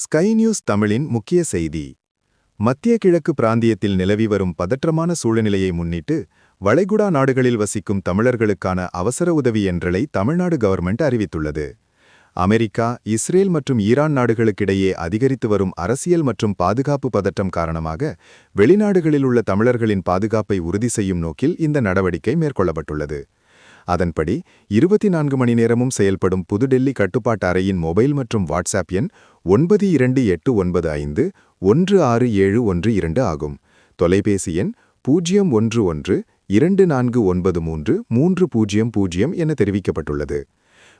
Sky news தமிழின் முக்கிய செய்தி. மத்திய கிழக்கு பிராந்தியத்தில் நிலவி வரும் பதற்றமான சூழ்நிலையை முன்னிட்டு வளைகுடா நாடுகளில் வசிக்கும் தமிழர்களுக்கான அவசர உதவி என்றலை தமிழ்நாடு கவர்மெண்ட் அறிவித்துள்ளது. அமெரிக்கா, இஸ்ரேல் மற்றும் ஈரான் நாடுகளுக்கிடையே அதிகரித்து வரும் அரசியல் மற்றும் பாதுகாப்பு பதற்றம் காரணமாக வெளிநாடுகளில் உள்ள தமிழர்களின் பாதுகாப்பை உறுதி செய்யும் நோக்கில் இந்த நடவடிக்கை மேற்கொள்ளப்பட்டுள்ளது. அதன்படி 24 மணி நேரமும் செயல்படும் புதுடெல்லி கட்டுப்பாட்டு அறையின் மொபைல் மற்றும் வாட்ஸ்அப் எண் 9289516712 ஆகும். தொலைபேசி எண் 0112493300 என தெரிவிக்கப்பட்டுள்ளது.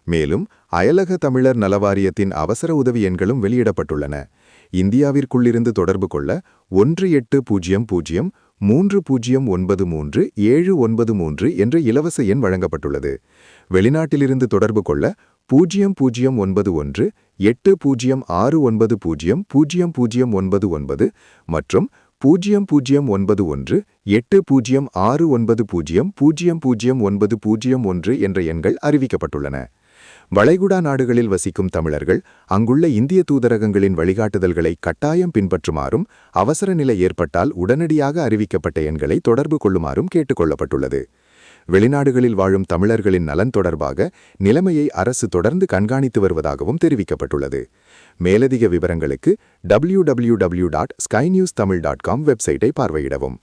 மேலும் அயலக தமிழர் நலவாரியத்தின் அவசர உதவி எண்களும் வெளியிடப்பட்டுள்ளன. இந்தியாவிற்குள்ளிருந்து தொடர்பு கொள்ள 180030933793 என்ற இலவச எண் வழங்கப்பட்டுள்ளது. வெளிநாட்டிலிருந்து தொடர்பு கொள்ள 009180690099 மற்றும் 00918069009001 என்ற எண்கள் அறிவிக்கப்பட்டுள்ளன. வளைகுடா நாடுகளில் வசிக்கும் தமிழர்கள் அங்குள்ள இந்திய தூதரகங்களின் வழிகாட்டுதல்களை கட்டாயம் பின்பற்றுமாறும், அவசர நிலை ஏற்பட்டால் உடனடியாக அறிவிக்கப்பட்ட எண்களை தொடர்பு கொள்ளுமாறும் கேட்டுக்கொள்ளப்பட்டுள்ளது. வெளிநாடுகளில் வாழும் தமிழர்களின் நலன் தொடர்பாக நிலைமையை அரசு தொடர்ந்து கண்காணித்து வருவதாகவும் தெரிவிக்கப்பட்டுள்ளது. மேலதிக விவரங்களுக்கு www.skynewstamil.com வெப்சைட்டை பார்வையிடவும்.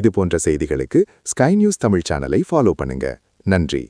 இதுபோன்ற செய்திகளுக்கு ஸ்கை நியூஸ் தமிழ் சேனலை ஃபாலோ பண்ணுங்க. நன்றி.